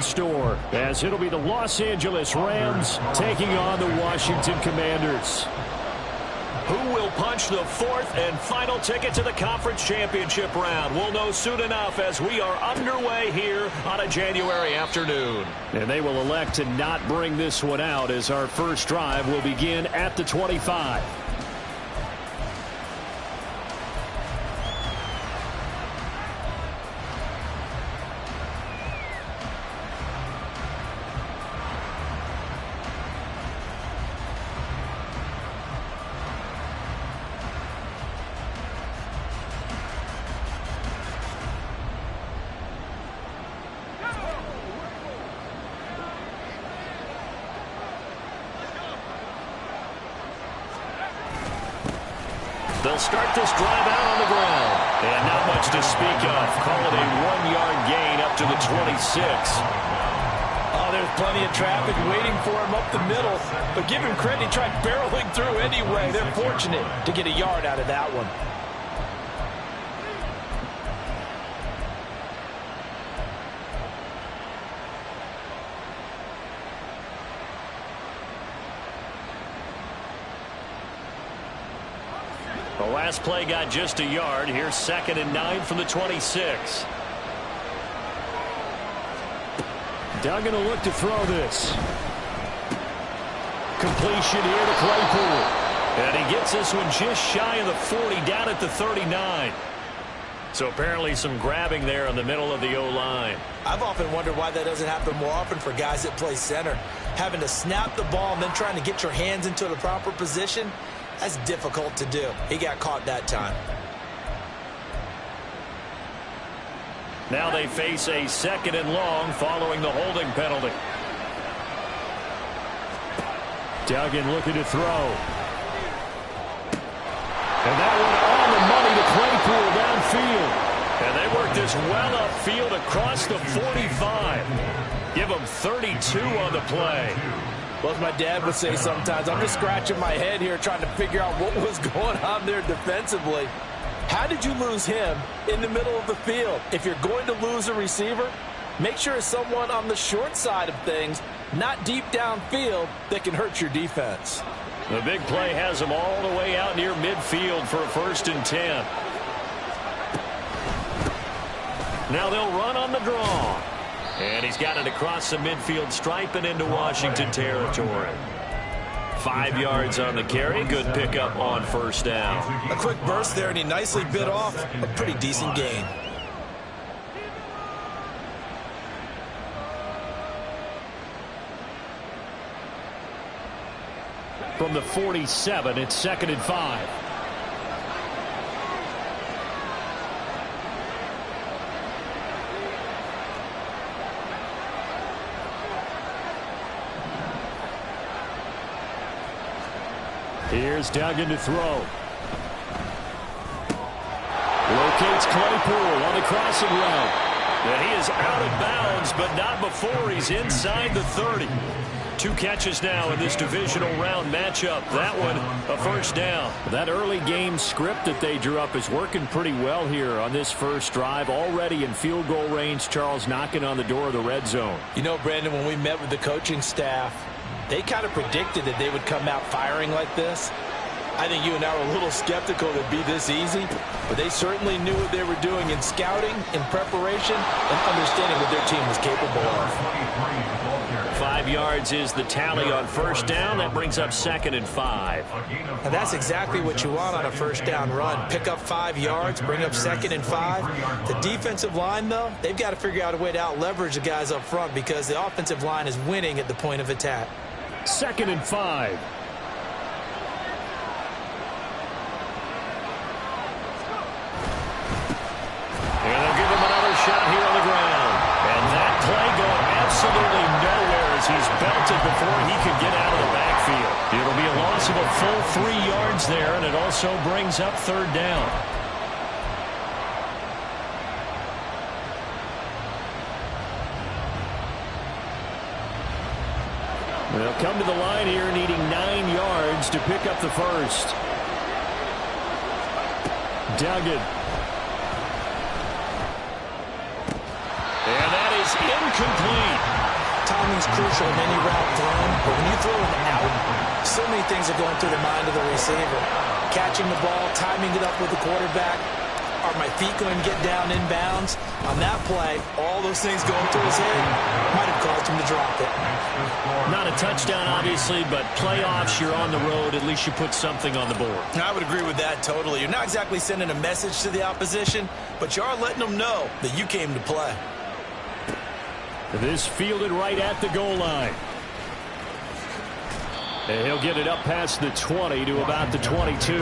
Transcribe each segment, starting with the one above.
store, as it'll be the Los Angeles Rams taking on the Washington Commanders. Who will punch the fourth and final ticket to the conference championship round? We'll know soon enough as we are underway here on a January afternoon. And they will elect to not bring this one out, as our first drive will begin at the 25. They'll start this drive out on the ground. And not much to speak of. Call it a 1-yard gain up to the 26. Oh, there's plenty of traffic waiting for him up the middle. But give him credit, he tried barreling through anyway. They're fortunate to get a yard out of that one. The last play got just a yard. Here's 2nd and 9 from the 26. Duggan will look to throw this. Completion here to Claypool. And he gets this one just shy of the 40, down at the 39. So apparently some grabbing there in the middle of the O-line. I've often wondered why that doesn't happen more often for guys that play center. Having to snap the ball and then trying to get your hands into the proper position, that's difficult to do. He got caught that time. Now they face a 2nd and long following the holding penalty. Duggan looking to throw. And that one on the money to Claypool downfield. And they work this well upfield across the 45. Give them 32 on the play. Well, as my dad would say sometimes, I'm just scratching my head here trying to figure out what was going on there defensively. How did you lose him in the middle of the field? If you're going to lose a receiver, make sure it's someone on the short side of things, not deep downfield, that can hurt your defense. The big play has them all the way out near midfield for a 1st and 10. Now they'll run on the draw. And he's got it across the midfield stripe and into Washington territory. 5 yards on the carry. Good pickup on 1st down. A quick burst there, and he nicely bit off a pretty decent gain. From the 47, it's 2nd and 5. Here's Duggan to throw. Locates Claypool on the crossing route. And he is out of bounds, but not before he's inside the 30. 2 catches now in this divisional round matchup. That one, a 1st down. That early game script that they drew up is working pretty well here on this first drive. Already in field goal range, Charles, knocking on the door of the red zone. You know, Brandon, when we met with the coaching staff, they kind of predicted that they would come out firing like this. I think you and I were a little skeptical that it'd be this easy, but they certainly knew what they were doing in scouting, in preparation, and understanding what their team was capable of. 5 yards is the tally on 1st down. That brings up 2nd and 5. And that's exactly what you want on a 1st down run. Pick up 5 yards, bring up 2nd and 5. The defensive line, though, they've got to figure out a way to out-leverage the guys up front because the offensive line is winning at the point of attack. 2nd and 5. And they'll give him another shot here on the ground. And that play going absolutely nowhere as he's belted before he could get out of the backfield. It'll be a loss of a full 3 yards there, and it also brings up 3rd down. They'll come to the line here needing 9 yards to pick up the 1st. Duggan. And that is complete. Timing's crucial in any route thrown, but when you throw an out, so many things are going through the mind of the receiver. Catching the ball, timing it up with the quarterback. Are my feet going to get down inbounds? On that play, all those things going through his head might have caused him to drop it. Not a touchdown, obviously, but playoffs, you're on the road. At least you put something on the board. I would agree with that totally. You're not exactly sending a message to the opposition, but you are letting them know that you came to play. This fielded right at the goal line. And he'll get it up past the 20 to about the 22.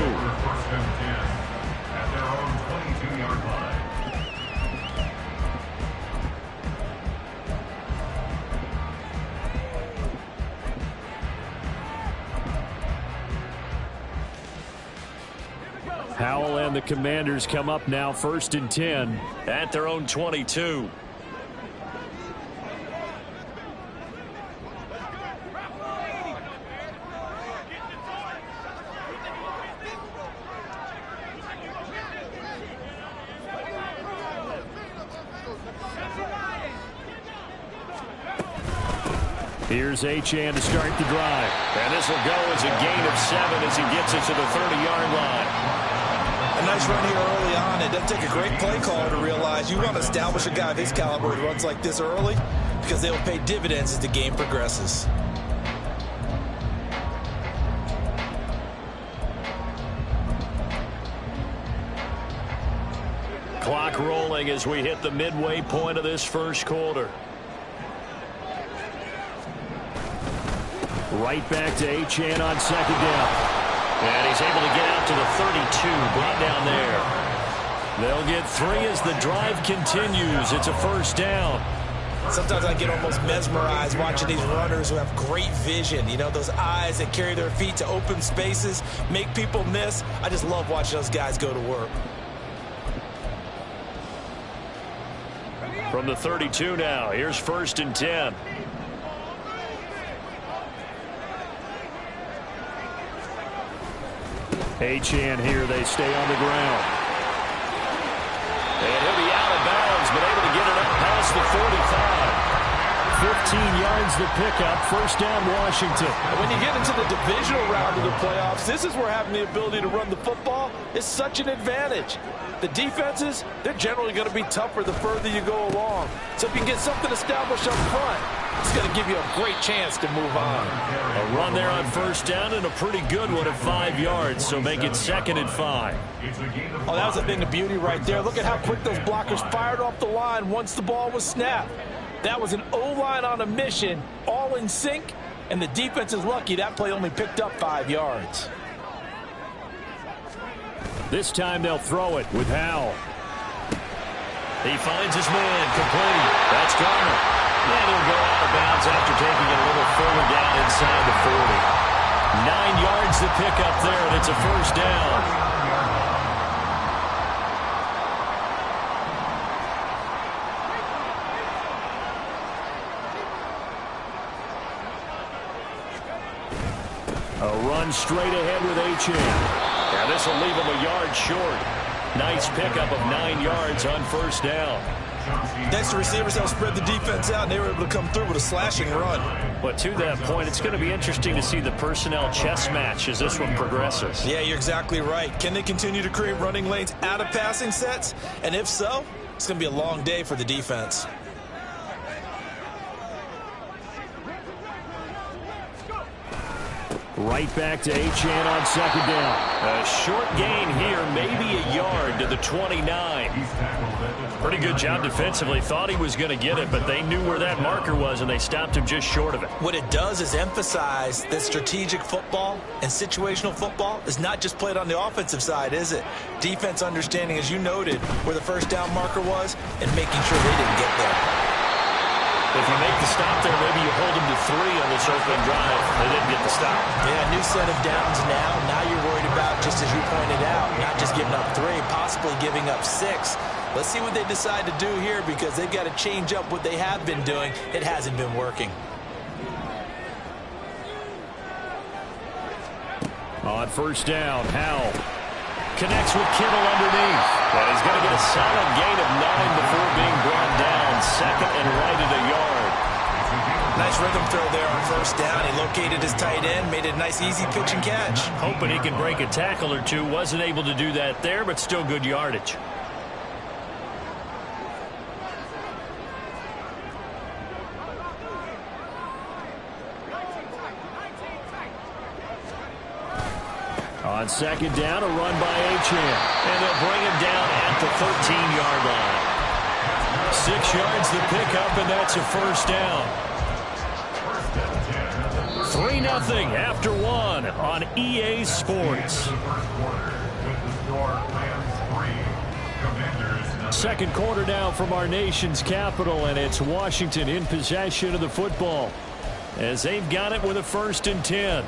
Howell and the Commanders come up now 1st and 10 at their own 22. Here's Achane to start the drive. And this will go as a gain of 7 as he gets it to the 30-yard line. A nice run here early on. It doesn't take a great play caller to realize you want to establish a guy of his caliber who runs like this early because they will pay dividends as the game progresses. Clock rolling as we hit the midway point of this first quarter. Right back to Achane on 2nd down. And he's able to get out to the 32, brought down there. They'll get 3 as the drive continues. It's a 1st down. Sometimes I get almost mesmerized watching these runners who have great vision. You know, those eyes that carry their feet to open spaces, make people miss. I just love watching those guys go to work. From the 32 now, here's 1st and 10. Achane here, they stay on the ground. And he'll be out of bounds, but able to get it up past the 45. 15 yards the pickup, 1st down Washington. When you get into the divisional round of the playoffs, this is where having the ability to run the football is such an advantage. The defenses, they're generally going to be tougher the further you go along. So if you can get something established up front, it's going to give you a great chance to move on. A run there on 1st down and a pretty good one at 5 yards, so make it 2nd and 5. Oh, that was a thing of beauty right there. Look at how quick those blockers fired off the line once the ball was snapped. That was an O-line on a mission, all in sync, and the defense is lucky that play only picked up 5 yards. This time they'll throw it with Howell. He finds his man, complete. That's Garner. And he'll go out of bounds after taking it a little further down inside the 40. 9 yards to pick up there, and it's a 1st down. A run straight ahead with Achane. And this will leave him a yard short. Nice pickup of 9 yards on 1st down. Next, the receivers helped spread the defense out, and they were able to come through with a slashing run. But to that point, it's going to be interesting to see the personnel chess match as this one progresses. Yeah, you're exactly right. Can they continue to create running lanes out of passing sets? And if so, it's going to be a long day for the defense. Right back to Achane on 2nd down. A short gain here, maybe a yard to the 29. Pretty good job defensively. Thought he was going to get it, but they knew where that marker was, and they stopped him just short of it. What it does is emphasize that strategic football and situational football is not just played on the offensive side, is it? Defense understanding, as you noted, where the 1st down marker was and making sure they didn't get there. If you make the stop there, maybe you hold them to 3 on this opening drive. They didn't get the stop. Yeah, new set of downs now. Now you're worried about, just as you pointed out, not just giving up 3, possibly giving up 6. Let's see what they decide to do here because they've got to change up what they have been doing. It hasn't been working. On 1st down, Howell. Connects with Kittle underneath. And he's going to get a solid gain of 9 before being brought down. Second and right at a yard. Nice rhythm throw there on first down. He located his tight end, made it a nice easy pitch and catch. Hoping he can break a tackle or two. Wasn't able to do that there, but still good yardage. On second down, a run by Achane. And they'll bring him down at the 13-yard line. 6 yards the pickup, and that's a first down. 3-0 after 1 on EA Sports. Second quarter now from our nation's capital, and it's Washington in possession of the football as they've got it with a 1st and 10.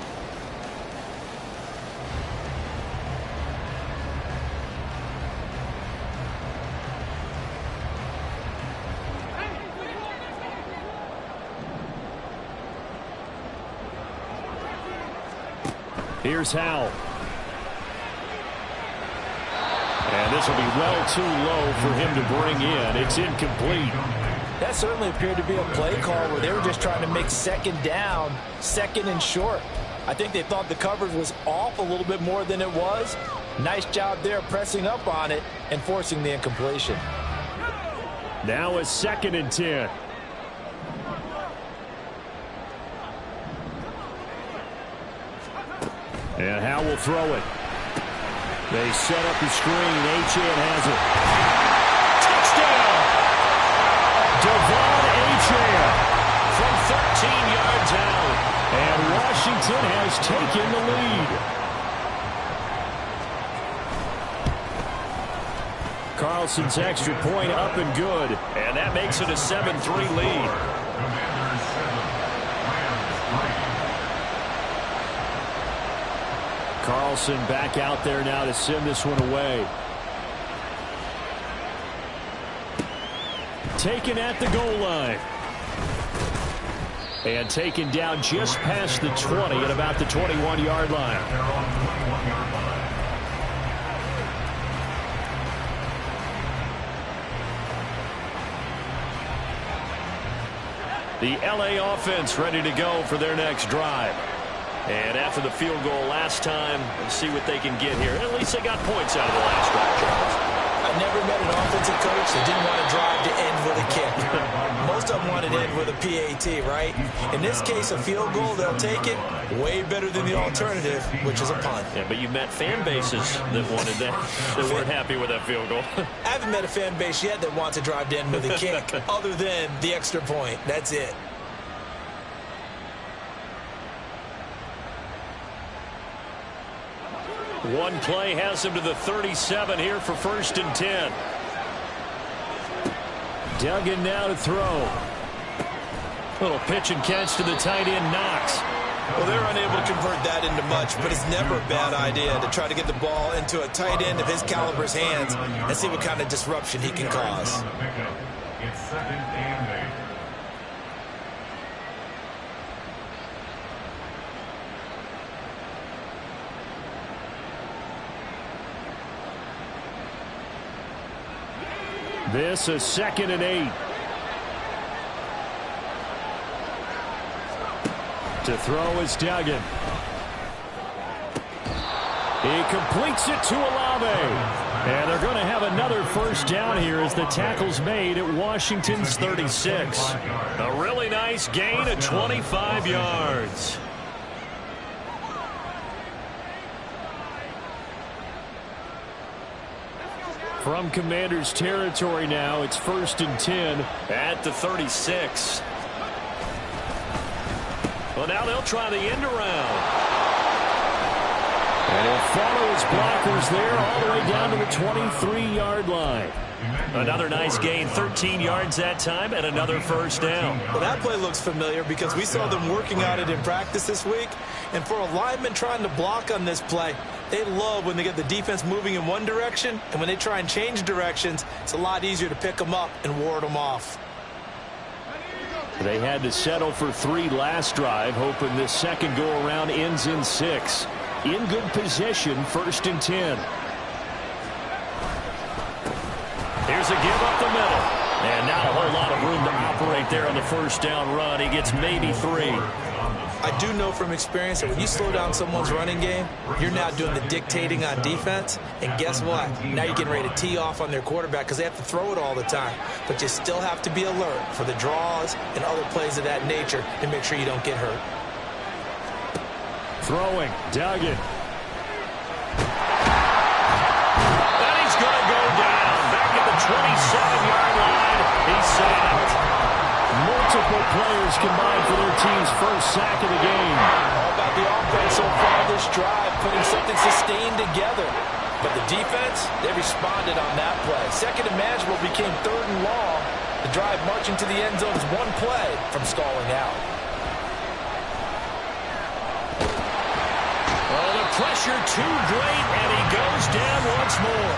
Here's Howell. And this will be well too low for him to bring in. It's incomplete. That certainly appeared to be a play call where they were just trying to make second down, second and short. I think they thought the coverage was off a little bit more than it was. Nice job there pressing up on it and forcing the incompletion. Now a 2nd and 10. And Howell will throw it. They set up the screen. Achane has it. Touchdown! Devon Achane From 13 yards out. And Washington has taken the lead. Carlson's extra point up and good. And that makes it a 7-3 lead. Carlson back out there now to send this one away. Taken at the goal line. And taken down just past the 20 at about the 21-yard line. The LA offense ready to go for their next drive. And after the field goal last time, let's see what they can get here. At least they got points out of the last drive, Charles. I've never met an offensive coach that didn't want to drive to end with a kick. Most of them wanted to end with a PAT, right? In this case, a field goal, they'll take it. Way better than the alternative, which is a punt. Yeah, but you met fan bases that wanted that, that weren't happy with that field goal. I haven't met a fan base yet that wants to drive to end with a kick, other than the extra point. That's it. One play has him to the 37 here for 1st and 10. Duggan now to throw. Little pitch and catch to the tight end, Knox. Well, they're unable to convert that into much, but it's never a bad idea to try to get the ball into a tight end of his caliber's hands and see what kind of disruption he can cause. It's 2nd and 8. This is 2nd and 8. To throw is Duggan. He completes it to Olave. And they're going to have another 1st down here as the tackle's made at Washington's 36. A really nice gain of 25 yards. From Commanders territory now, it's 1st and 10 at the 36. Well, now they'll try the end around. And he'll follow his blockers there all the way down to the 23-yard line. Another nice gain, 13 yards that time, and another 1st down. Well, that play looks familiar because we saw them working on it in practice this week. And for a lineman trying to block on this play, they love when they get the defense moving in one direction, and when they try and change directions, it's a lot easier to pick them up and ward them off. They had to settle for 3 last drive, hoping this second go-around ends in 6. In good position, 1st and 10. has a give up the middle. And not a whole lot of room to operate there on the first down run. He gets maybe 3. I do know from experience that when you slow down someone's running game, you're now doing the dictating on defense. And guess what? Now you're getting ready to tee off on their quarterback because they have to throw it all the time. But you still have to be alert for the draws and other plays of that nature to make sure you don't get hurt. Throwing, Duggan. And he's going to go down. Back at the 27-yard line. He's sacked. Multiple players combined for their team's first sack of the game. All about the offense so far this drive, putting something sustained together. But the defense, they responded on that play. Second and manageable became 3rd and long. The drive marching to the end zone is one play from stalling out. Oh, the pressure too great, and he goes down once more.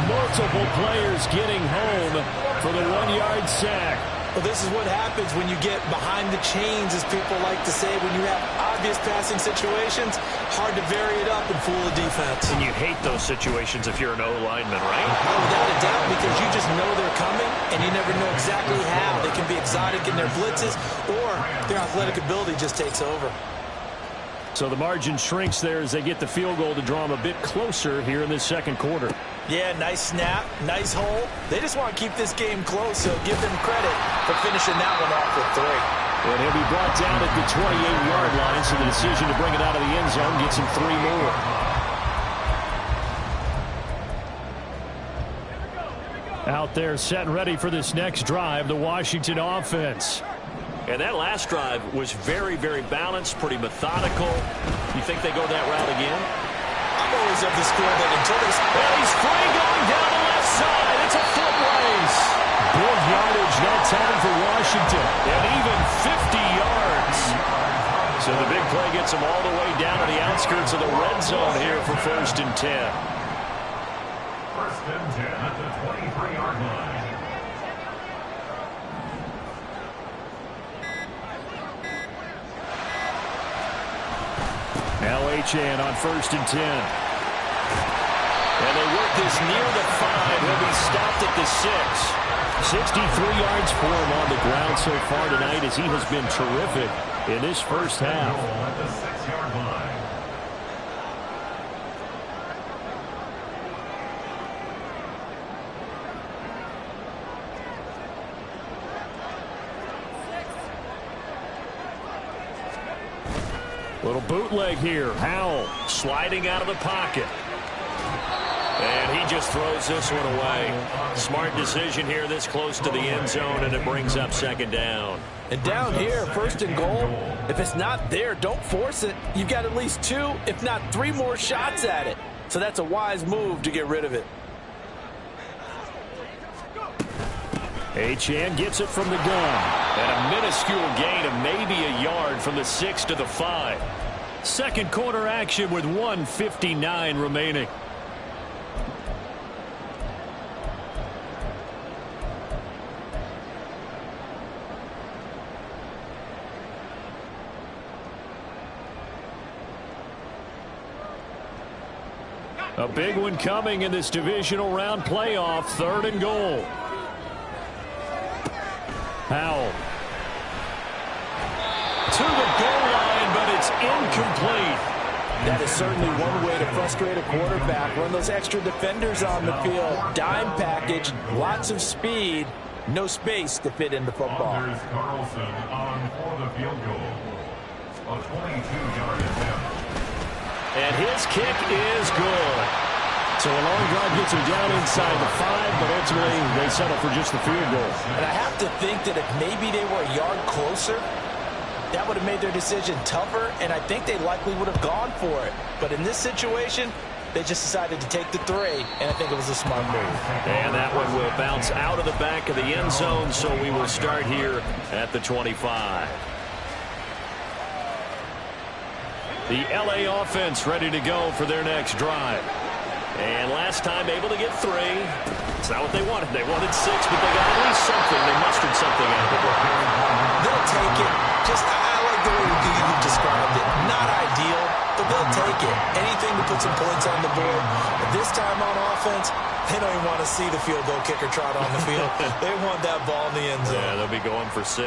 Multiple players getting home for the 1-yard sack. Well, this is what happens when you get behind the chains, as people like to say. When you have obvious passing situations, hard to vary it up and fool the defense. And you hate those situations if you're an O-lineman, right? Oh, without a doubt, because you just know they're coming, and you never know exactly how. They can be exotic in their blitzes, or their athletic ability just takes over. So the margin shrinks there as they get the field goal to draw them a bit closer here in this second quarter. Yeah, nice snap, nice hole. They just want to keep this game close, so give them credit for finishing that one off with 3. And he'll be brought down at the 28-yard line, so the decision to bring it out of the end zone gets him 3 more. Out there set and ready for this next drive, the Washington offense. And that last drive was very, very balanced, pretty methodical. You think they go that route again? I'm always of the school that until they... Well, he's free going down the left side. It's a foot race. Big yardage that time for Washington. And even 50 yards. So the big play gets him all the way down to the outskirts of the red zone here for 1st and 10. 1st and 10 at the 23-yard line. Now Achane on 1st and 10. And they work this near the 5. He'll be stopped at the 6. 63 yards for him on the ground so far tonight as he has been terrific in this first half. At the 6-yard line. Little bootleg here. Howell sliding out of the pocket. And he just throws this one away. Smart decision here this close to the end zone, and it brings up 2nd down. And down here, 1st and goal, if it's not there, don't force it. You've got at least 2, if not 3 more shots at it. So that's a wise move to get rid of it. Achane gets it from the gun. And a minuscule gain of maybe a yard from the 6 to the 5. Second quarter action with 1:59 remaining. A big one coming in this divisional round playoff. 3rd and goal. Howell. To the goal line, but it's incomplete. That is certainly one way to frustrate a quarterback. Run those extra defenders on the field. Dime package, lots of speed, no space to fit in the football. Anders Carlson on for the field goal. A 22-yard attempt. And his kick is good. So a long drive gets him down inside the 5, but ultimately they settle for just the field goal. And I have to think that if maybe they were a yard closer, that would have made their decision tougher, and I think they likely would have gone for it. But in this situation, they just decided to take the 3, and I think it was a smart move. And that one will bounce out of the back of the end zone, so we will start here at the 25. The LA offense ready to go for their next drive. And last time able to get 3. It's not what they wanted. They wanted 6, but they got at least something. They mustered something out of the drive. They'll take it. Just, I like the way you described it. Not ideal, but they'll take it. Anything to put some points on the board. But this time on offense, they don't even want to see the field goal kicker trot on the field. They want that ball in the end zone. Yeah, they'll be going for 6.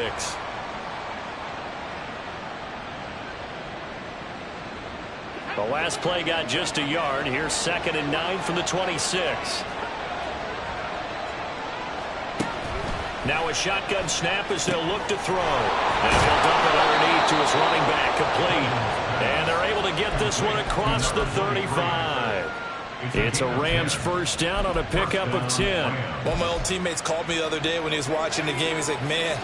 The last play got just a yard. Here's 2nd and 9 from the 26. Now a shotgun snap as they'll look to throw. And he'll dump it underneath to his running back, complete. And they're able to get this one across the 35. It's a Rams first down on a pickup of 10. One of my old teammates called me the other day when he was watching the game. He's like, man,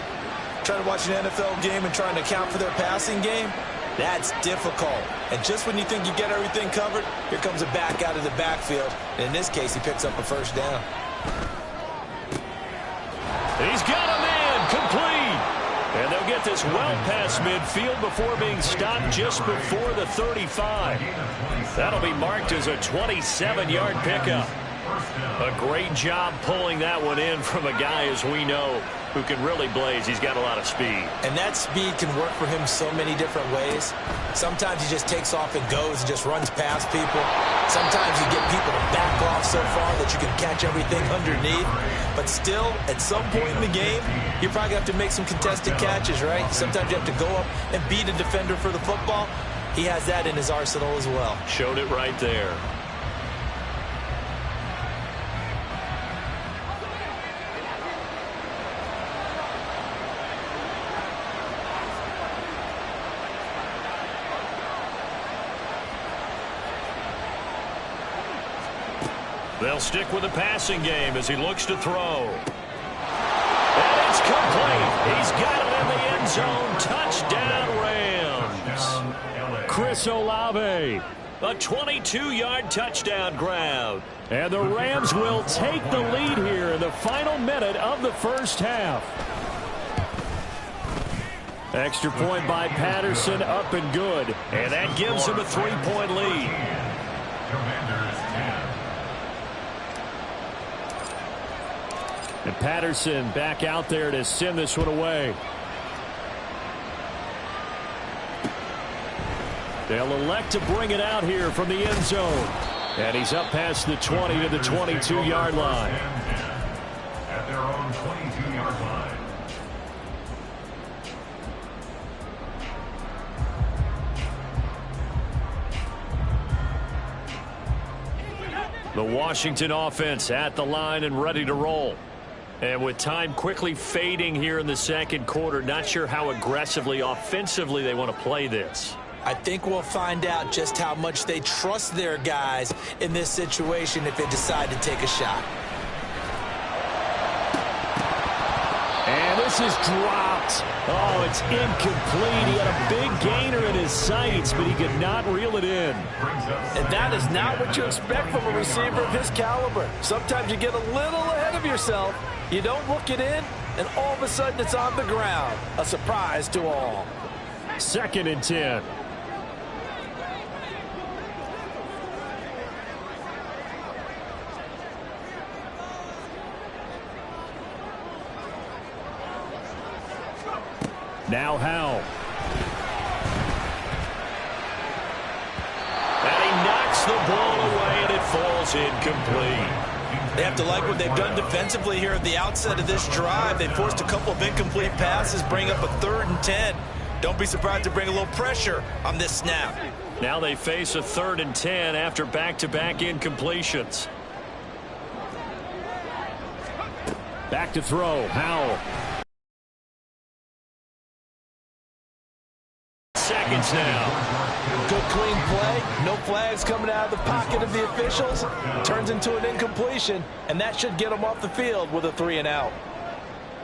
trying to watch an NFL game and trying to account for their passing game, that's difficult. And just when you think you get everything covered, here comes a back out of the backfield. And in this case, he picks up a first down. He's got a man, complete. And they'll get this well past midfield before being stopped just before the 35. That'll be marked as a 27-yard pickup. A great job pulling that one in from a guy, as we know, who can really blaze. He's got a lot of speed. And that speed can work for him so many different ways. Sometimes he just takes off and goes and just runs past people. Sometimes you get people to back off so far that you can catch everything underneath. But still, at some point in the game, you're probably going to have to make some contested catches, right? Sometimes you have to go up and beat a defender for the football. He has that in his arsenal as well. Showed it right there. They'll stick with the passing game as he looks to throw. And it's complete. He's got it in the end zone. Touchdown, Rams. Chris Olave, a 22-yard touchdown grab. And the Rams will take the lead here in the final minute of the first half. Extra point by Patterson, up and good. And that gives him a 3-point lead. Commanders 10. And Patterson back out there to send this one away. They'll elect to bring it out here from the end zone. And he's up past the 20 to the 22-yard line. At their own 22-yard line. The Washington offense at the line and ready to roll. And with time quickly fading here in the second quarter, not sure how aggressively, offensively they want to play this. I think we'll find out just how much they trust their guys in this situation if they decide to take a shot. And this is dropped. Oh, it's incomplete. He had a big gainer in his sights, but he could not reel it in. And that is not what you expect from a receiver of his caliber. Sometimes you get a little ahead of yourself. You don't look it in, and all of a sudden it's on the ground. A surprise to all. 2nd and 10. Now Howell. And he knocks the ball away, and it falls incomplete. They have to like what they've done defensively here at the outset of this drive. They forced a couple of incomplete passes, bring up a 3rd and 10. Don't be surprised to bring a little pressure on this snap. Now they face a 3rd and 10 after back-to-back incompletions. Back to throw, Howell. Seconds now. Good clean play. No flags coming out of the pocket of the officials. Turns into an incompletion, and that should get them off the field with a 3-and-out.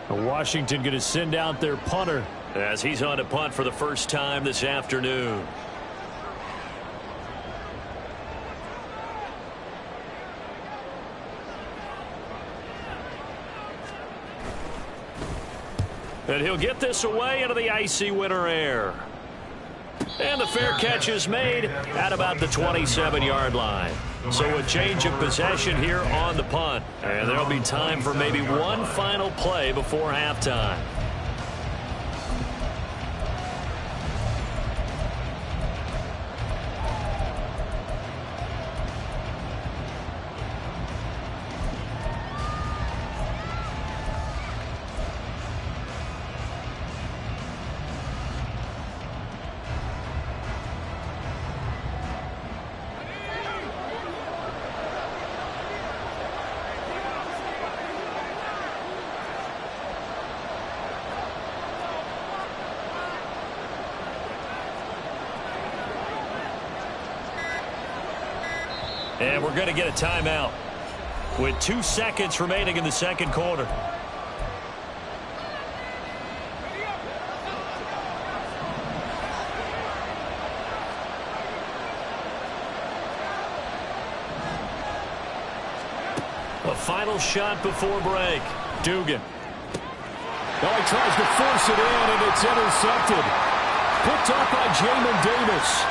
Washington going to send out their punter as he's on to punt for the first time this afternoon. And he'll get this away into the icy winter air. And the fair catch is made at about the 27-yard line. So a change of possession here on the punt. And there'll be time for maybe one final play before halftime. And we're going to get a timeout with 2 seconds remaining in the second quarter. A final shot before break. Dugan. Oh, he tries to force it in, and it's intercepted. Picked up by Jamin Davis.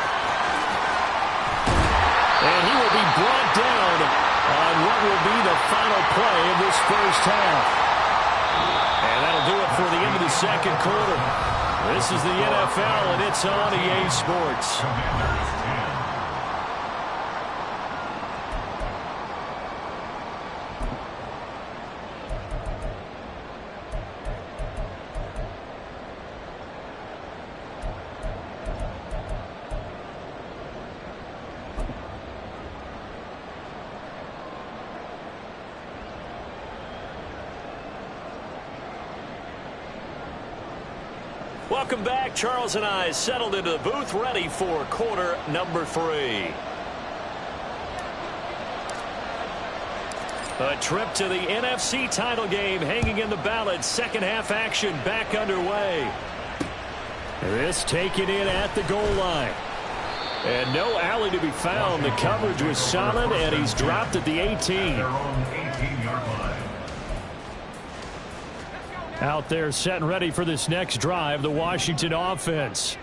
And he will be brought down on what will be the final play of this first half. And that'll do it for the end of the second quarter. This is the NFL, and it's on EA Sports. Commanders 10. Welcome back. Charles and I settled into the booth, ready for quarter number 3. A trip to the NFC title game hanging in the balance. Second half action back underway. This taken in at the goal line. And no alley to be found. The coverage was solid, and he's dropped at the 18. Their own 18-yard line. Out there set and ready for this next drive, the Washington offense.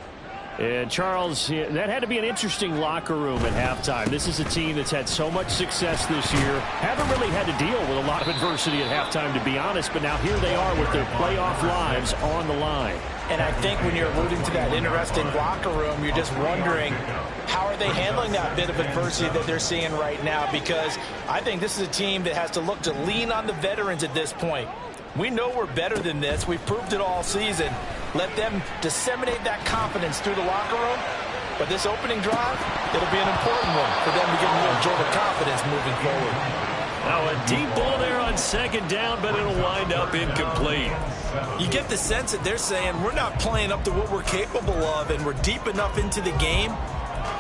And Charles, that had to be an interesting locker room at halftime. This is a team that's had so much success this year. Haven't really had to deal with a lot of adversity at halftime, to be honest. But now here they are with their playoff lives on the line. And I think when you're alluding to that interesting locker room, you're just wondering, how are they handling that bit of adversity that they're seeing right now? Because I think this is a team that has to look to lean on the veterans at this point. We know we're better than this. We've proved it all season. Let them disseminate that confidence through the locker room. But this opening drive, it'll be an important one for them to get a little jolt of confidence moving forward. Now a deep ball there on second down, but it'll wind up incomplete. You get the sense that they're saying we're not playing up to what we're capable of, and we're deep enough into the game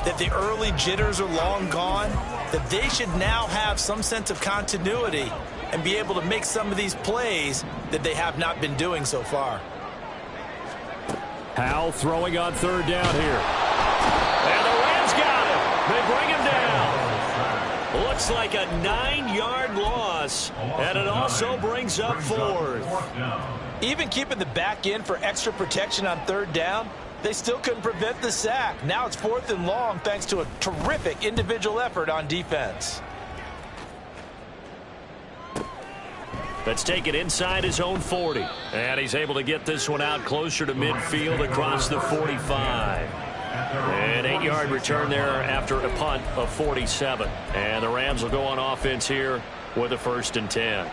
that the early jitters are long gone, that they should now have some sense of continuity and be able to make some of these plays that they have not been doing so far. Howell throwing on third down here. And the Rams got him. They bring him down. Looks like a 9-yard loss, and it also brings up fourth. Even keeping the back in for extra protection on third down, they still couldn't prevent the sack. Now it's 4th and long thanks to a terrific individual effort on defense. Let's take it inside his own 40. And he's able to get this one out closer to midfield across the 45. An 8-yard return there after a punt of 47. And the Rams will go on offense here with a 1st and 10.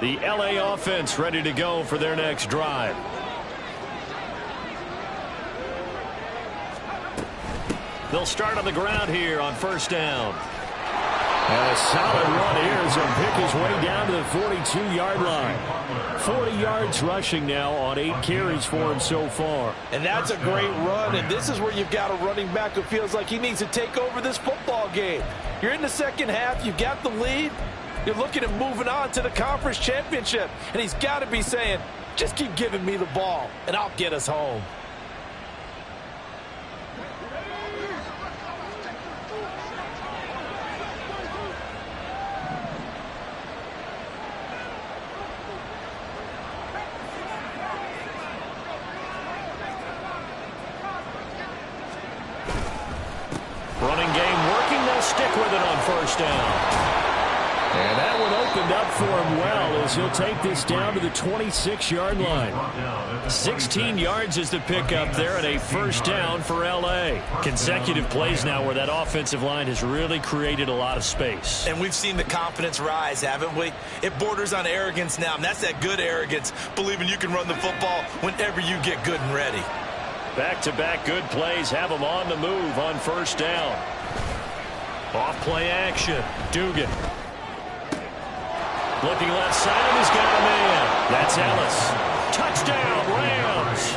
The LA offense ready to go for their next drive. They'll start on the ground here on 1st down. And a solid run here as he'll pick his way down to the 42-yard line. 40 yards rushing now on 8 carries for him so far. And that's a great run, and this is where you've got a running back who feels like he needs to take over this football game. You're in the second half, you've got the lead. You're looking at moving on to the conference championship. And he's got to be saying, just keep giving me the ball, and I'll get us home. Running game working. They'll stick with it on 1st down. And that one opened up for him well as he'll take this down to the 26-yard line. 16 yards is the pickup there and a 1st down for L.A. Consecutive plays now where that offensive line has really created a lot of space. And we've seen the confidence rise, haven't we? It borders on arrogance now, and that's that good arrogance, believing you can run the football whenever you get good and ready. Back-to-back good plays have them on the move on 1st down. Off play action. Dugan. Looking left side, and he's got a man. That's Ellis. Touchdown, Rams.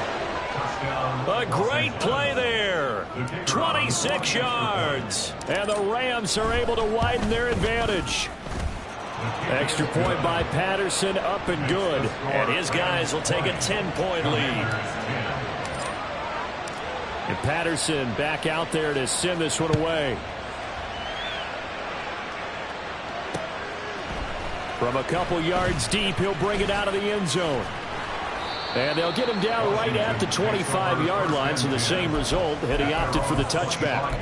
A great play there. 26 yards. And the Rams are able to widen their advantage. Extra point by Patterson, up and good. And his guys will take a 10-point lead. And Patterson back out there to send this one away. From a couple yards deep, he'll bring it out of the end zone. And they'll get him down right at the 25-yard line, so the same result, and he opted for the touchback.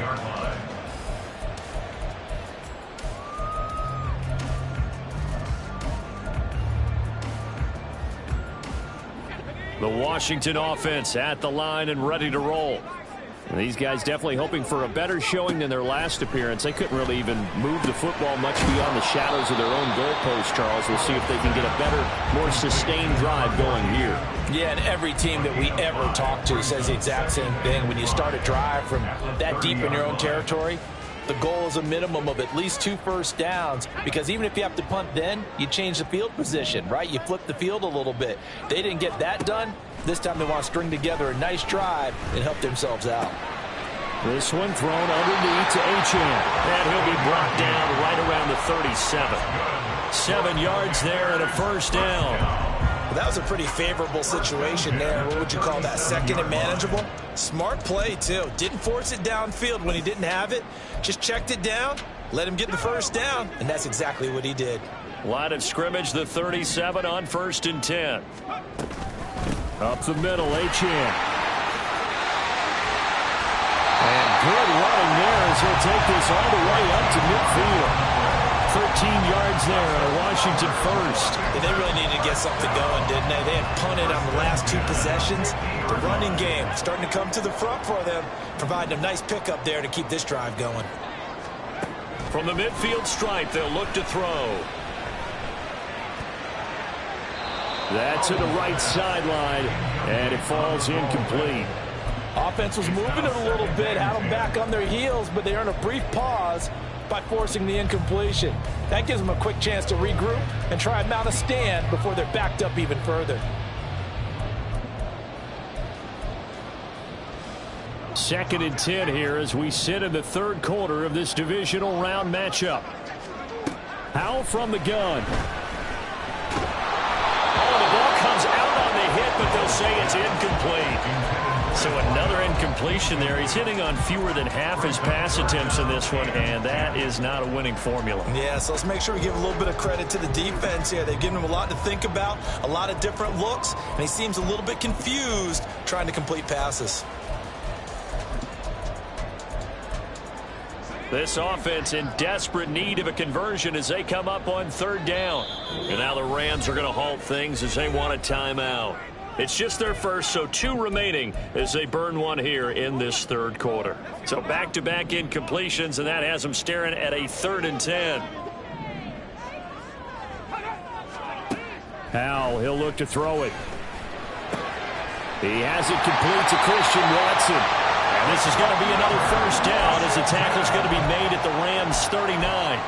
The Washington offense at the line and ready to roll. And these guys definitely hoping for a better showing than their last appearance. They couldn't really even move the football much beyond the shadows of their own goalpost, Charles. We'll see if they can get a better, more sustained drive going here. Yeah, and every team that we ever talk to says the exact same thing. When you start a drive from that deep in your own territory, the goal is a minimum of at least 2 first downs, because even if you have to punt then, you change the field position, right? You flip the field a little bit. They didn't get that done. This time they want to string together a nice drive and help themselves out. This one thrown underneath to Achane. And he'll be brought down right around the 37. 7 yards there and a first down. Well, that was a pretty favorable situation there. What would you call that? Second and manageable? Smart play, too. Didn't force it downfield when he didn't have it. Just checked it down, let him get the first down, and that's exactly what he did. Line of scrimmage, the 37 on 1st and 10. Up the middle, Achane. And good running there as he'll take this all the way up to midfield. 13 yards there and a Washington first. Yeah, they really needed to get something going, didn't they? They had punted on the last 2 possessions. The running game starting to come to the front for them, providing a nice pickup there to keep this drive going. From the midfield stripe, they'll look to throw. That's to the right sideline, and it falls incomplete. Offense was moving it a little bit, had them back on their heels, but they earned a brief pause by forcing the incompletion. That gives them a quick chance to regroup and try and mount a stand before they're backed up even further. Second and 10 here as we sit in the 3rd quarter of this divisional round matchup. Howell from the gun. Oh, the ball comes out on the hit, but they'll say it's incomplete. So another incompletion there. He's hitting on fewer than half his pass attempts in this one, and that is not a winning formula. Yeah, so let's make sure we give a little bit of credit to the defense here. They've given him a lot to think about, a lot of different looks, and he seems a little bit confused trying to complete passes. This offense in desperate need of a conversion as they come up on 3rd down. And now the Rams are going to halt things as they want a timeout. It's just their first, so 2 remaining as they burn one here in this 3rd quarter. So back-to-back incompletions, and that has them staring at a 3rd and 10. Howell, he'll look to throw it. He has it complete to Christian Watson. And this is going to be another first down as the tackle's going to be made at the Rams' 39.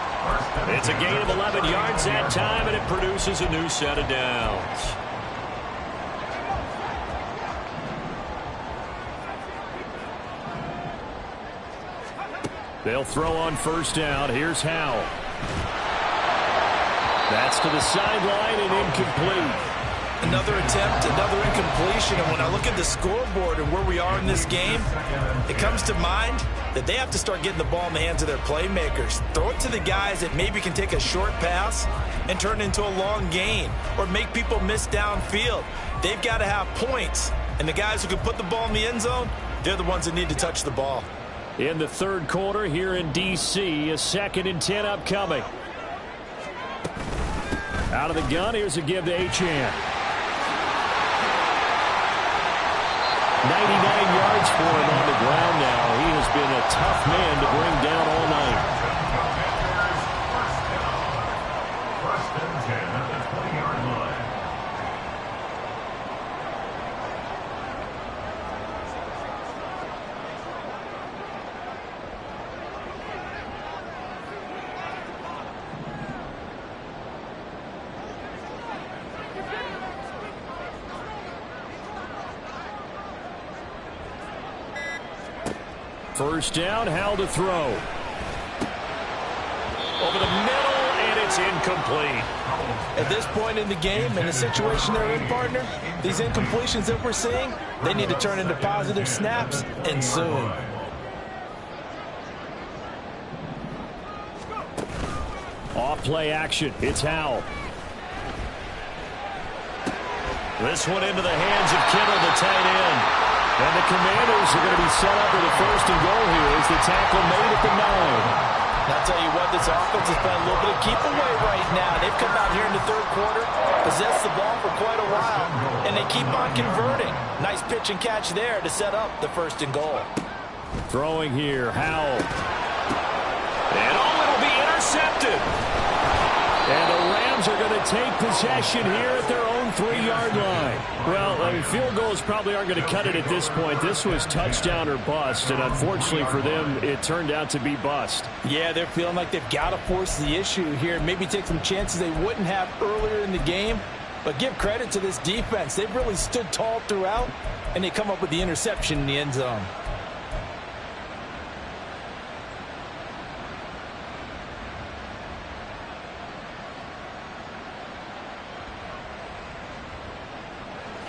It's a gain of 11 yards that time, and it produces a new set of downs. They'll throw on 1st down. Here's Howell. That's to the sideline and incomplete. Another attempt, another incompletion, and when I look at the scoreboard and where we are in this game, it comes to mind that they have to start getting the ball in the hands of their playmakers. Throw it to the guys that maybe can take a short pass and turn it into a long gain or make people miss downfield. They've got to have points, and the guys who can put the ball in the end zone, they're the ones that need to touch the ball. In the 3rd quarter here in D.C., a 2nd and 10 upcoming. Out of the gun, here's a give to Achane. 99 yards for him on the ground now. He has been a tough man to bring down all night. First and 10 at the 20-yard line. First down, Howell to throw. Over the middle, and it's incomplete. At this point in the game, in the situation they're in, partner, these incompletions that we're seeing, they need to turn into positive snaps, and soon. Off-play action. It's Howell. This one into the hands of Kittle, the tight end. And the Commanders are going to be set up with a first and goal here as the tackle made at the 9. I'll tell you what, this offense has playing a little bit of keep away right now. They've come out here in the third quarter, possessed the ball for quite a while, and they keep on converting. Nice pitch and catch there to set up the first and goal. Throwing here, Howell. And it'll be intercepted. And the Rams are going to take possession here at their own 3-yard line. Well, I mean, field goals probably aren't going to cut it at this point. This was touchdown or bust, and unfortunately for them, it turned out to be bust. Yeah, they're feeling like they've got to force the issue here, maybe take some chances they wouldn't have earlier in the game. But give credit to this defense. They've really stood tall throughout, and they come up with the interception in the end zone.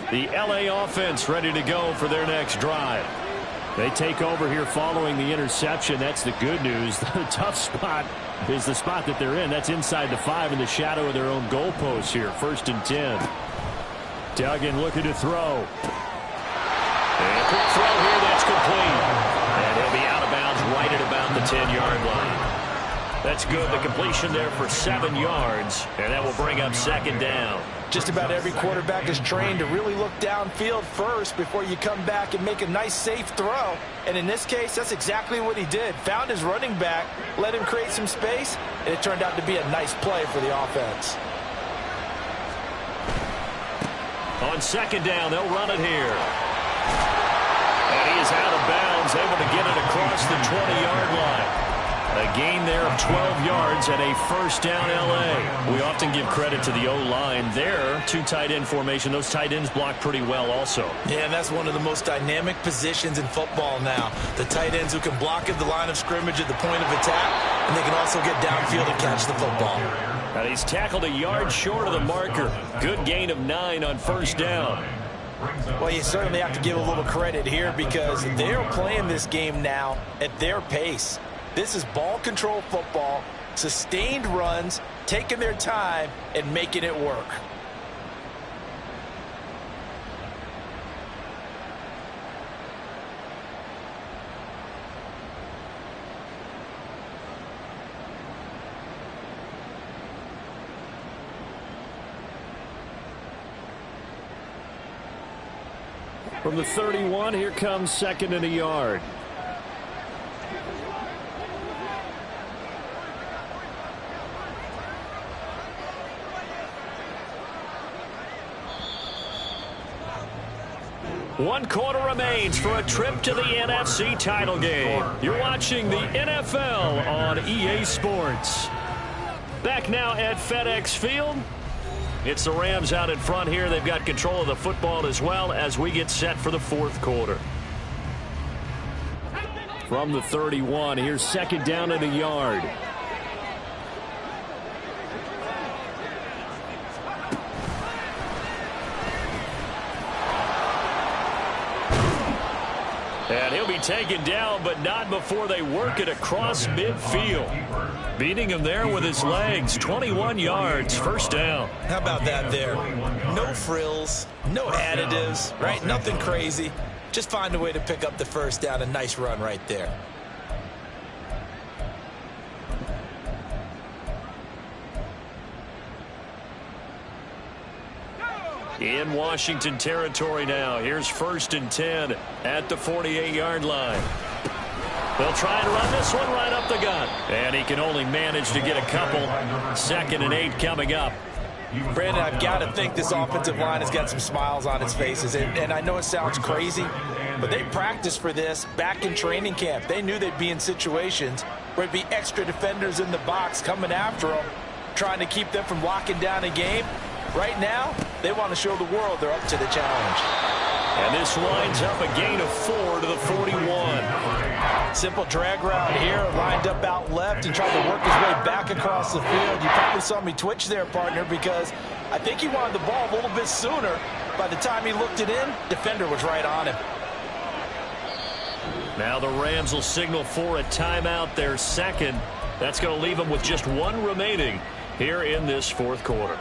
The LA offense ready to go for their next drive. They take over here following the interception. That's the good news. The tough spot is the spot that they're in. That's inside the 5 in the shadow of their own goalpost here. 1st and 10. Duggan looking to throw. And a quick throw here that's complete. And he'll be out of bounds right at about the 10-yard line. That's good. The completion there for 7 yards. And that will bring up 2nd down. Just about every quarterback is trained to really look downfield first before you come back and make a nice, safe throw. And in this case, that's exactly what he did. Found his running back, let him create some space, and it turned out to be a nice play for the offense. On 2nd down, they'll run it here. And he is out of bounds, able to get it across the 20-yard line. A gain there of 12 yards and a 1st down LA. We often give credit to the O-line there. 2 tight end formation. Those tight ends block pretty well also. Yeah, and that's one of the most dynamic positions in football now. The tight ends who can block at the line of scrimmage at the point of attack, and they can also get downfield and catch the football. And he's tackled a yard short of the marker. Good gain of 9 on 1st down. Well, you certainly have to give a little credit here because they're playing this game now at their pace. This is ball control football, sustained runs, taking their time, and making it work. From the 31, here comes 2nd and a yard. One quarter remains for a trip to the NFC title game. You're watching the NFL on EA Sports. Back now at FedEx Field. It's the Rams out in front here. They've got control of the football as well as we get set for the 4th quarter. From the 31, here's 2nd down and a yard. And he'll be taken down, but not before they work it across midfield. Beating him there with his legs. 21 yards, 1st down. How about that there? No frills, no additives, right? Nothing crazy. Just find a way to pick up the 1st down. A nice run right there. In Washington territory now. Here's 1st and 10 at the 48-yard line. They'll try and run this one right up the gut. And he can only manage to get a couple. 2nd and 8 coming up. Brandon, I've got to think this offensive line has got some smiles on its faces. And I know it sounds crazy, but they practiced for this back in training camp. They knew they'd be in situations where it'd be extra defenders in the box coming after them, trying to keep them from locking down a game. Right now, they want to show the world they're up to the challenge. And this lines up a gain of 4 to the 41. Simple drag route here, lined up out left and tried to work his way back across the field. You probably saw me twitch there, partner, because I think he wanted the ball a little bit sooner. By the time he looked it in, defender was right on him. Now the Rams will signal for a timeout, their second. That's going to leave them with just one remaining here in this fourth quarter.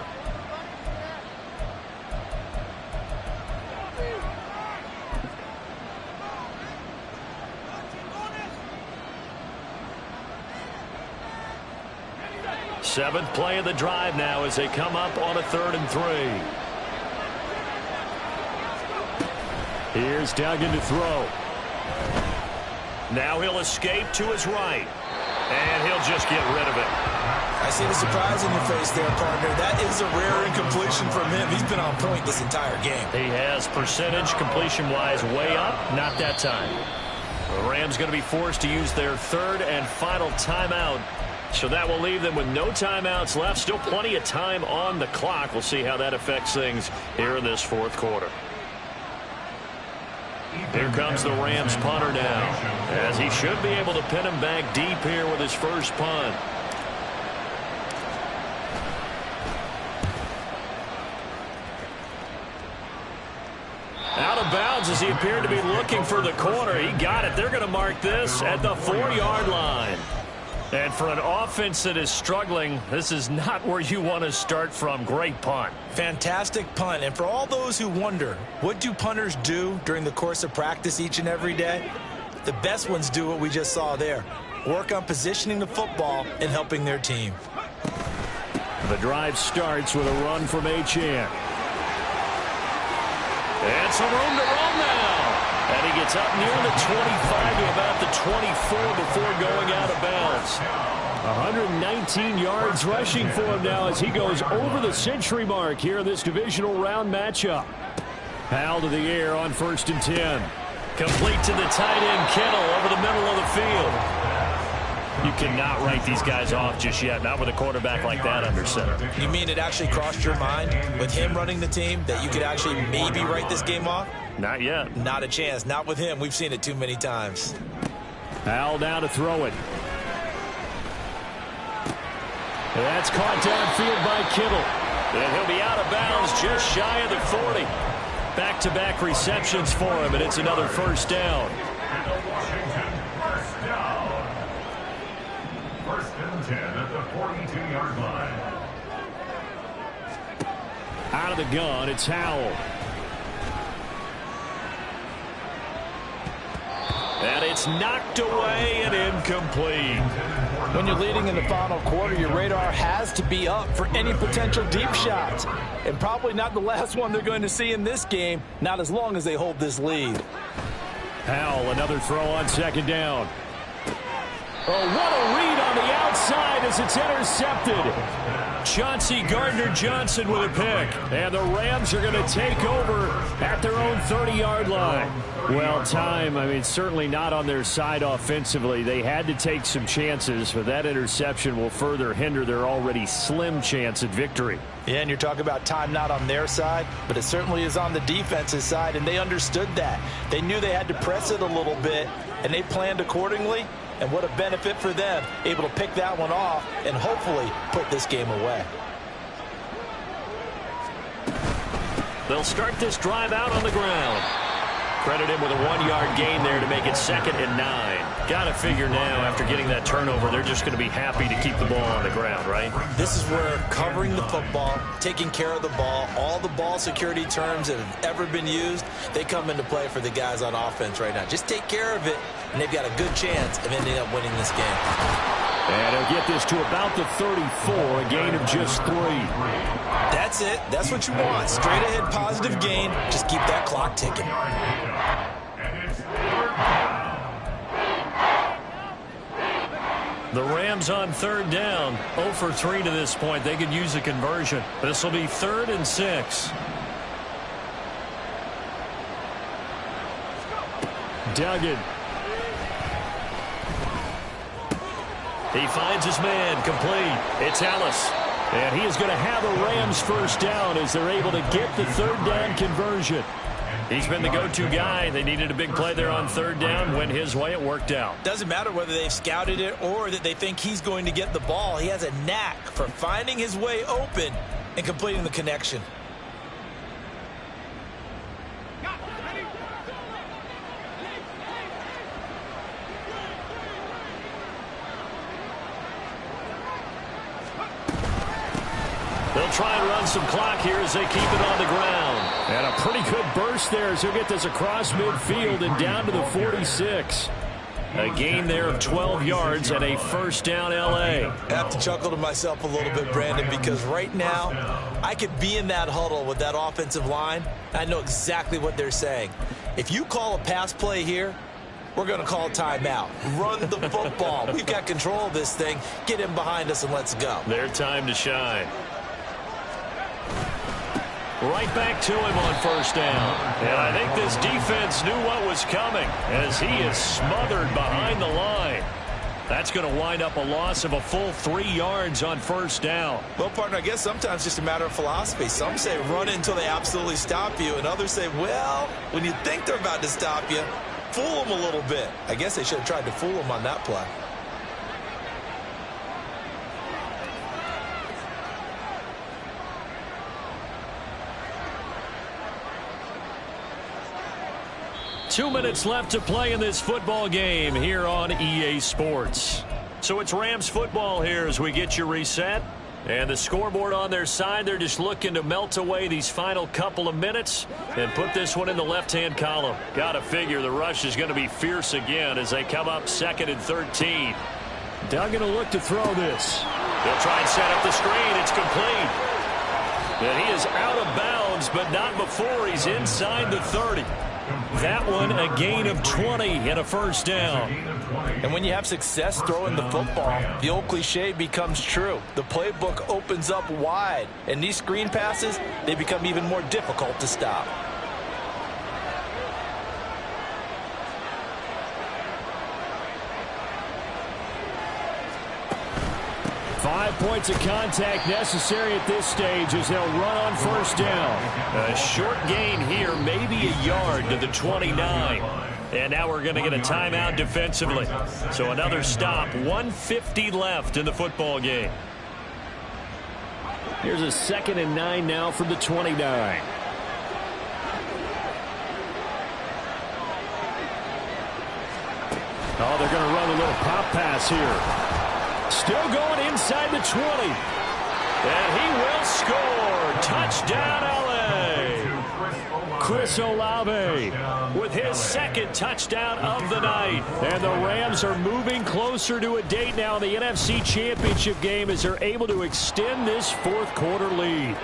Seventh play of the drive now as they come up on a 3rd and 3. Here's Duggan to throw. Now he'll escape to his right. And he'll just get rid of it. I see the surprise in your face there, partner. That is a rare incompletion from him. He's been on point this entire game. He has percentage completion-wise way up. Not that time. The Rams going to be forced to use their 3rd and final timeout. So that will leave them with no timeouts left. Still plenty of time on the clock. We'll see how that affects things here in this fourth quarter. Here comes the Rams punter now, as he should be able to pin him back deep here with his first punt. Out of bounds as he appeared to be looking for the corner. He got it. They're going to mark this at the 4-yard line. And for an offense that is struggling, this is not where you want to start from. Great punt. Fantastic punt. And for all those who wonder, what do punters do during the course of practice each and every day? The best ones do what we just saw there. Work on positioning the football and helping their team. The drive starts with a run from Achane. And some room to run now. And he gets up near the 25 to about the 24 before going out of bounds. 119 yards rushing for him now as he goes over the century mark here in this divisional round matchup. Powell to the air on 1st and 10. Complete to the tight end, Kittle, over the middle of the field. You cannot write these guys off just yet, not with a quarterback like that under center. You mean it actually crossed your mind with him running the team that you could actually maybe write this game off? Not yet. Not a chance. Not with him. We've seen it too many times. Powell now to throw it. That's caught downfield by Kittle. And he'll be out of bounds just shy of the 40. Back-to-back receptions for him, and it's another first down. First and 10 at the 42-yard line. Out of the gun, it's Howell. And it's knocked away and incomplete. When you're leading in the final quarter, your radar has to be up for any potential deep shots. And probably not the last one they're going to see in this game, not as long as they hold this lead. Howell, another throw on 2nd down. Oh, what a read on the outside as it's intercepted. Chauncey Gardner-Johnson with a pick. And the Rams are going to take over at their own 30-yard line. Well, time, I mean, certainly not on their side offensively. They had to take some chances, but that interception will further hinder their already slim chance at victory. Yeah, and you're talking about time not on their side, but it certainly is on the defense's side, and they understood that. They knew they had to press it a little bit, and they planned accordingly. And what a benefit for them, able to pick that one off and hopefully put this game away. They'll start this drive out on the ground. Credit him with a 1-yard gain there to make it 2nd and 9. Got to figure now, after getting that turnover, they're just going to be happy to keep the ball on the ground, right? This is where covering the football, taking care of the ball, all the ball security terms that have ever been used, they come into play for the guys on offense right now. Just take care of it, and they've got a good chance of ending up winning this game. And he'll get this to about the 34, a gain of just 3. That's it. That's what you want. Straight ahead positive gain. Just keep that clock ticking. The Rams on 3rd down, 0 for 3 to this point. They could use a conversion. This will be 3rd and 6. Duggan. He finds his man, complete. It's Ellis. And he is going to have a Rams first down as they're able to get the 3rd down conversion. He's been the go-to guy. They needed a big play there on third down. Went his way. It worked out. Doesn't matter whether they've scouted it or that they think he's going to get the ball. He has a knack for finding his way open and completing the connection. They'll try and run some clock here as they keep it on the ground. And a pretty good burst there as he'll get this across midfield and down to the 46. A gain there of 12 yards and a first down L.A. I have to chuckle to myself a little bit, Brandon, because right now I could be in that huddle with that offensive line. I know exactly what they're saying. If you call a pass play here, we're going to call timeout. Run the football. We've got control of this thing. Get him behind us and let's go. Their time to shine. Right back to him on first down. And I think this defense knew what was coming as he is smothered behind the line. That's going to wind up a loss of a full 3 yards on first down. Well, partner, I guess sometimes it's just a matter of philosophy. Some say run until they absolutely stop you, and others say, well, when you think they're about to stop you, fool them a little bit. I guess they should have tried to fool them on that play. Two minutes left to play in this football game here on EA Sports. So it's Rams football here as we get you reset. And the scoreboard on their side, they're just looking to melt away these final couple of minutes and put this one in the left-hand column. Got to figure the rush is going to be fierce again as they come up 2nd and 13. Duggan will look to throw this. They'll try and set up the screen. It's complete. And he is out of bounds, but not before he's inside the 30. That one a gain of 20 and a first down. And when you have success throwing the football, the old cliche becomes true. The playbook opens up wide, and these screen passes, they become even more difficult to stop. Five points of contact necessary at this stage as they'll run on first down. A short gain here, maybe a yard to the 29. And now we're going to get a timeout defensively. So another stop, 1:50 left in the football game. Here's a 2nd and 9 now from the 29. Oh, they're going to run a little pop pass here. Still going inside the 20. And he will score. Touchdown, L.A. Chris Olave with his 2nd touchdown of the night. And the Rams are moving closer to a date now in the NFC Championship game as they're able to extend this 4th quarter lead.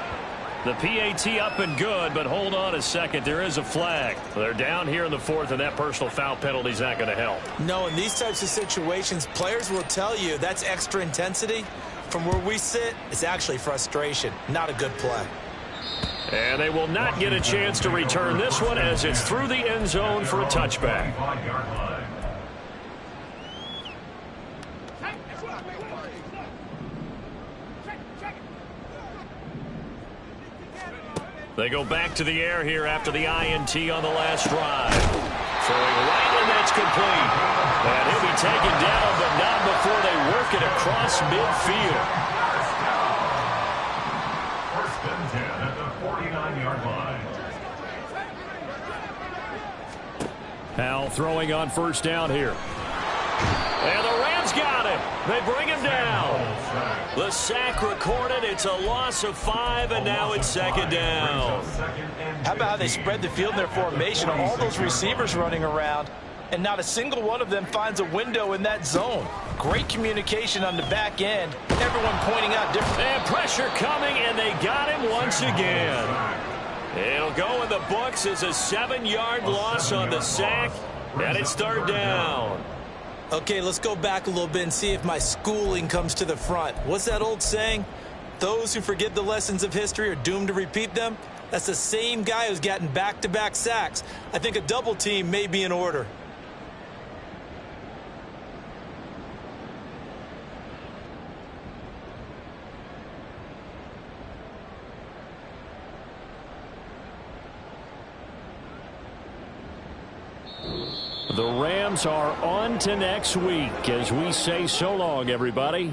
The PAT up and good, but hold on a second. There is a flag. They're down here in the 4th, and that personal foul penalty is not going to help. No, in these types of situations, players will tell you that's extra intensity. From where we sit, it's actually frustration. Not a good play. And they will not get a chance to return this one as it's through the end zone for a touchback. They go back to the air here after the INT on the last drive. Throwing right, and that's complete. And he'll be taken down, but not before they work it across midfield. 1st and 10 at the 49-yard line. Hal throwing on first down here. And the Rams got him. They bring him down. The sack recorded. It's a loss of 5, and now it's 2nd down. How about how they spread the field in their formation? All those receivers running around, and not a single one of them finds a window in that zone. Great communication on the back end. Everyone pointing out different. And pressure coming, and they got him once again. It'll go in the books as a 7-yard loss on the sack, and it's 3rd down. Okay, let's go back a little bit and see if my schooling comes to the front. What's that old saying? Those who forget the lessons of history are doomed to repeat them. That's the same guy who's gotten back-to-back sacks. I think a double team may be in order. The Rams are on to next week as we say so long, everybody.